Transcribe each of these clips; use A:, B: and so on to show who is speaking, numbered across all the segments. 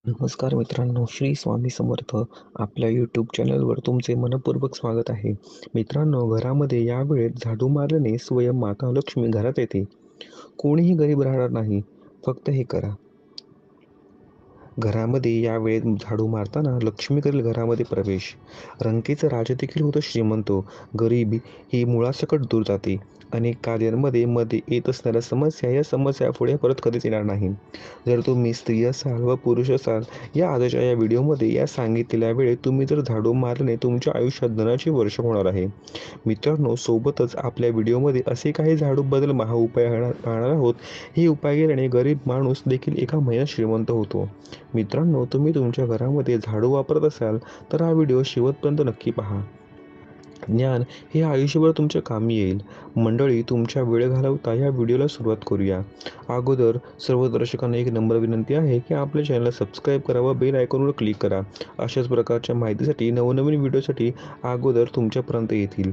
A: नमस्कार मित्रांनो, श्री स्वामी समर्थ. आपल्या यूट्यूब चॅनलवर तुमचे मनःपूर्वक स्वागत आहे. मित्रांनो, घरामध्ये या वेळेत झाडू मारल्याने स्वयं माता लक्ष्मी घरात येते. कोणीही गरीब राहणार नाही. फक्त हे करा. घरामध्ये या वेळेत झाडू मारताना लक्ष्मी करेल घरामध्ये प्रवेश. रंकेचं राजा देखील होतं श्रीमंत. गरिबी ही मुळासकट दूर जाते. अनेक कार्यांमध्ये मध्ये येत असणाऱ्या समस्या, या समस्या पुढे परत कधीच येणार नाही. जर तुम्ही स्त्री असाल व पुरुष असाल, या आजच्या या व्हिडिओमध्ये या सांगितलेल्या वेळेत तुम्ही जर झाडू मारल्याने तुमच्या आयुष्यात धनाची वर्षा होणार आहे. मित्रांनो, सोबतच आपल्या व्हिडिओमध्ये असे काही झाडू बदल उपाय पाहणार आहोत. हे उपाय केल्याने गरीब माणूस देखील एका महिन्यात श्रीमंत होतो. मित्रांनो, तुम्ही तुमच्या घरामध्ये झाडू वापरत असाल तर हा व्हिडिओ शेवटपर्यंत नक्की पहा. ज्ञान हे आयुष्यभर तुमच्या कामी येईल. मंडळी, तुमच्या वेळ घालवता या व्हिडिओला सुरुवात करूया. अगोदर सर्व दर्शकांना एक नम्र विनंती आहे की आपल्या चॅनलला सबस्क्राईब करा व बेल आयकॉनवर क्लिक करा. अशाच प्रकारच्या माहितीसाठी नवनवीन व्हिडिओसाठी अगोदर तुमच्यापर्यंत येतील.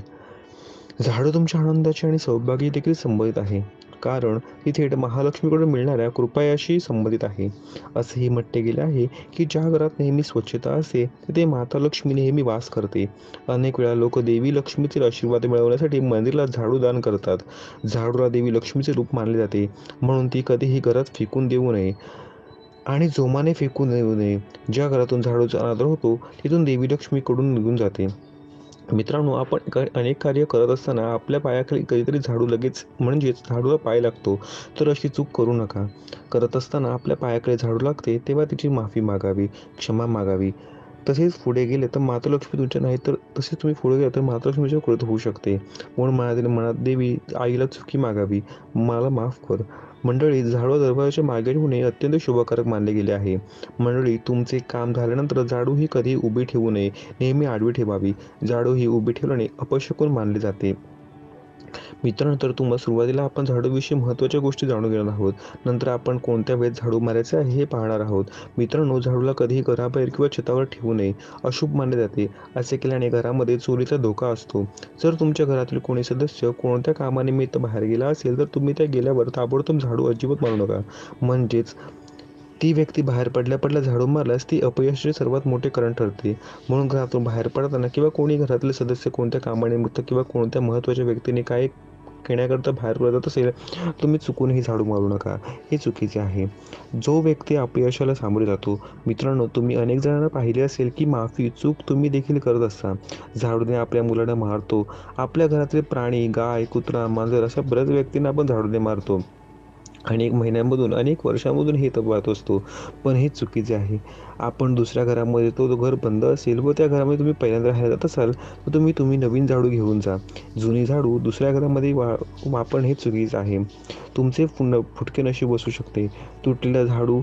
A: झाडू तुमच्या आनंदाची आणि सौभाग्य देखील संबंधित आहे, कारण ती थेट महालक्ष्मीकडून मिळणाऱ्या कृपयाशी संबंधित आहे. असेही म्हटले गेले आहे की ज्या घरात नेहमी स्वच्छता असते तिथे माता लक्ष्मी नेहमी वास करते. अनेक वेळा लोक देवी लक्ष्मीचे आशीर्वाद मिळवण्यासाठी मंदिराला झाडू दान करतात. झाडूला देवी लक्ष्मीचे रूप मानले जाते, म्हणून ती कधीही घरात फेकून देऊ नये आणि जोमाने फेकून देऊ नये. ज्या घरातून झाडूचा आदर होतो तिथून देवी लक्ष्मीकडून निघून जाते. मित्रांनो, आपण अनेक कार्य करत असताना आपल्या पायाखाली कधीतरी झाडू लगेच म्हणजेच झाडूला पाय लागतो. तर अशी चूक करू नका. करत असताना आपल्या पायाकडे झाडू लागते तेव्हा तिची माफी मागावी, क्षमा मागावी. तसेच पुढे गेले तर माता लक्ष्मी तुमच्या नाही, तर तसेच तुम्ही पुढे गेले तर माता लक्ष्मीच्या कृत होऊ शकते. म्हणून मनात देवी आईला चुकी मागावी, मला माफ कर. मंडळी, झाडू दरवाजाच्या मागे ठेवणे अत्यंत शुभकारक मानले गेले आहे. मंडळी, तुमचे काम झाल्यानंतर झाडू ही कधी उभी ठेवू नये, नेहमी आडवी ठेवावी. झाडू ही उभी ठेवल्याने अपशकुन मानले जाते. मित्रांनो, तर तुम्हाला सुरुवातीला आपण झाडूविषयी महत्त्वाच्या गोष्टी जाणून घेणार आहोत. नंतर आपण कोणत्या वेळेत झाडू मारायचे आहे हे पाहणार आहोत. मित्रांनो, झाडूला कधीही घराबाहेर किंवा छतावर ठेवू नये, अशुभ मानले जाते. असे केल्याने घरामध्ये चोरीचा धोका असतो. जर तुमच्या घरातील कोणी सदस्य कोणत्या कामानिमित्त बाहेर गेला असेल तर तुम्ही त्या गेल्यावर ताबडतोब झाडू अजिबात मारू नका. म्हणजेच ती व्यक्ती बाहेर पडल्या झाडू मारल्यास ती अपयशाचे सर्वात मोठे कारण ठरते. म्हणून घरातून बाहेर पडताना किंवा कोणी घरातले सदस्य कोणत्या कामानिमित्त किंवा कोणत्या महत्त्वाच्या व्यक्तीने काय घेण्याकरता बाहेर पडत असेल, तुम्ही चुकूनही झाडू मारू नका. हे चुकीचे आहे. जो व्यक्ती अपयशाला सामोरे जातो. मित्रांनो, तुम्ही अनेक जणांना पाहिले असेल की माफी चूक तुम्ही देखील करत असता. झाडूने आपल्या मुलांना मारतो. आपल्या घरातले प्राणी, गाय, कुत्रा, मांजर अशा बऱ्याच व्यक्तींना आपण झाडूने मारतो. अनेक महिन्यांमधून, अनेक वर्षांमधून हे पाहत असतो. पण हे चुकीचे आहे. आपण दुसऱ्या घरामध्ये तो घर बंद असेल व त्या घरामध्ये तुम्ही पहिल्यांदा राहायला जात असाल तर तुम्ही नवीन झाडू घेऊन जा. जुनी झाडू दुसऱ्या घरामध्ये वापरणे हे चुकीचं आहे. तुमचे फुटके नशीब असू शकते. तुटलेला झाडू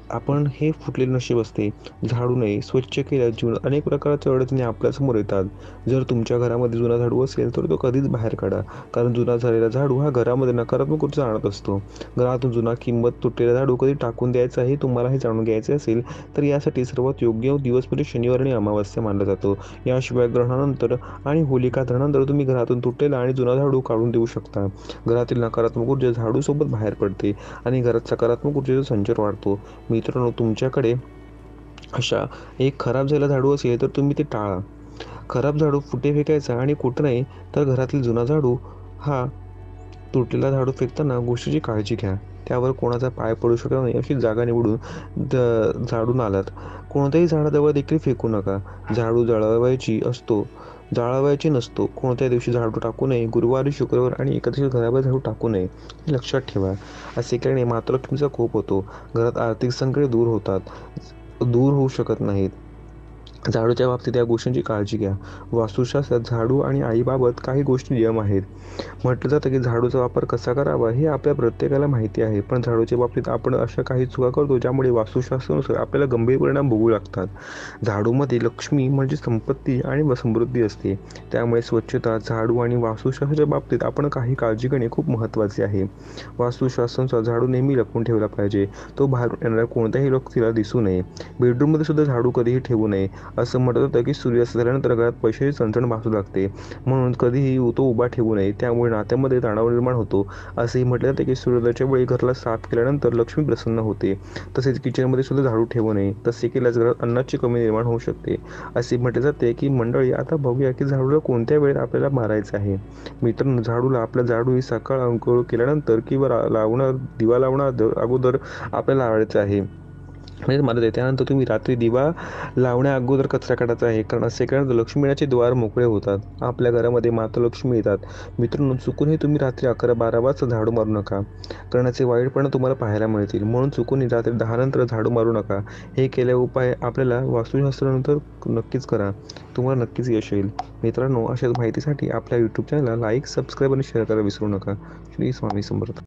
A: आपण हे फुटलेले नशीब असते. झाडू नये स्वच्छ केल्या जीवन अनेक प्रकारच्या अडचणी आपल्यासमोर येतात. जर तुमच्या घरामध्ये जुना झाडू असेल तर तो कधीच बाहेर काढा, कारण जुना झालेला झाडू हा घरामध्ये नकारात्मक ऊर्जा आणत असतो. घरातून जुना किंमत तुटलेला झाडू कधी टाकून द्यायचा हे तुम्हाला हे जाणून घ्यायचे असेल तर यासाठी सर्वात योग्य दिवस म्हणजे शनिवार आणि अमावस्या मानला जातो. याशिवाय ग्रहणानंतर आणि होलिका दहनानंतर तुम्ही घरातून तुटलेला आणि जुना झाडू काढून देऊ शकता. घरातील नकारात्मक ऊर्जा झाडूसोबत बाहेर पडते आणि घरात सकारात्मक ऊर्जेचा संचार वाढतो. मित्रांनो, तुमच्याकडे अशा एक खराब झालेला झाडू असेल तर तुम्ही ते टाळा. खराब झाडू कुठे फेकायचा आणि कुठं नाही, तर घरातील जुना झाडू हा तुटलेला झाडू फेकताना गोष्टीची काळजी घ्या. त्यावर कोणाचा पाय पडू शकणार नाही अशी जागा निवडून झाडून आलात. कोणत्याही झाडाजवळ देखील फेकू नका. झाडू जाळवायची नसतो. कोणत्या दिवशी झाडू टाकू नये. गुरुवारी, शुक्रवार आणि एकादशी घराबाहेर झाडू टाकू नये, हे लक्षात ठेवा. असे केल्याने माता लक्ष्मीचा कोप होतो. घरात आर्थिक संकटे दूर होऊ शकत नाहीत. झाडूच्या बाबतीत या गोष्टींची काळजी घ्या. वास्तुशास्त्रात झाडू आणि आईबाबत काही गोष्टी नियम आहेत. म्हटलं जातं की झाडूचा वापर कसा करावा हे आपल्या प्रत्येकाला माहिती आहे, पण झाडूच्या बाबतीत आपण अशा काही चुका करतो ज्यामुळे वास्तुशास्त्रानुसार आपल्याला गंभीर परिणाम भोगू लागतात. झाडूमध्ये लक्ष्मी म्हणजे संपत्ती आणि समृद्धी असते. त्यामुळे स्वच्छता, झाडू आणि वास्तुशास्त्राच्या बाबतीत आपण काही काळजी घेणे खूप महत्त्वाचे आहे. वास्तुशास्त्रानुसार झाडू नेहमी लपवून ठेवला पाहिजे. तो बाहेरून येणाऱ्या कोणत्याही व्यक्तीला दिसू नये. बेडरूममध्ये सुद्धा झाडू कधीही ठेवू नये. असं म्हटलं जातं की सूर्यास्त झाल्यानंतर घरात पैशाची चणचण भासू लागते, म्हणून कधीही तो उभा ठेवू नये, त्यामुळे नात्यामध्ये तणाव निर्माण होतो. असंही म्हटलं जाते की सूर्योदयाच्या वेळी घराला साफ केल्यानंतर लक्ष्मी प्रसन्न होते. तसेच किचनमध्ये सुद्धा झाडू ठेवू नये, तसे केल्यास घरात अन्नाची कमी निर्माण होऊ शकते. असे म्हटले जाते की मंडळी, आता बघूया की झाडूला कोणत्या वेळेत आपल्याला मारायचं आहे. मित्रांनो, झाडू ही सकाळ अंघोळ केल्यानंतर किंवा दिवा लावणार अगोदर आपल्याला लावायचं आहे. म्हणजे मला त्यानंतर तुम्ही रात्री दिवा लावण्या अगोदर कचरा काढायचा आहे, कारण असे केल्यानंतर लक्ष्मी येण्याचे द्वार मोकळे होतात. आपल्या घरामध्ये माता लक्ष्मी येतात. मित्रांनो, चुकूनही तुम्ही रात्री 11-12 वाजता झाडू मारू नका, कारण याचे वाईट परिणाम तुम्हाला पाहायला मिळतील. म्हणून चुकूनही रात्री 10 नंतर झाडू मारू नका. हे केल्या उपाय आपल्याला वास्तुशास्त्रानंतर नक्कीच करा, तुम्हाला नक्कीच यश येईल. मित्रांनो, अशाच माहितीसाठी आपल्या यूट्यूब चॅनलला लाईक, सबस्क्राईब आणि शेअर करायला विसरू नका. श्री स्वामी समर्थ.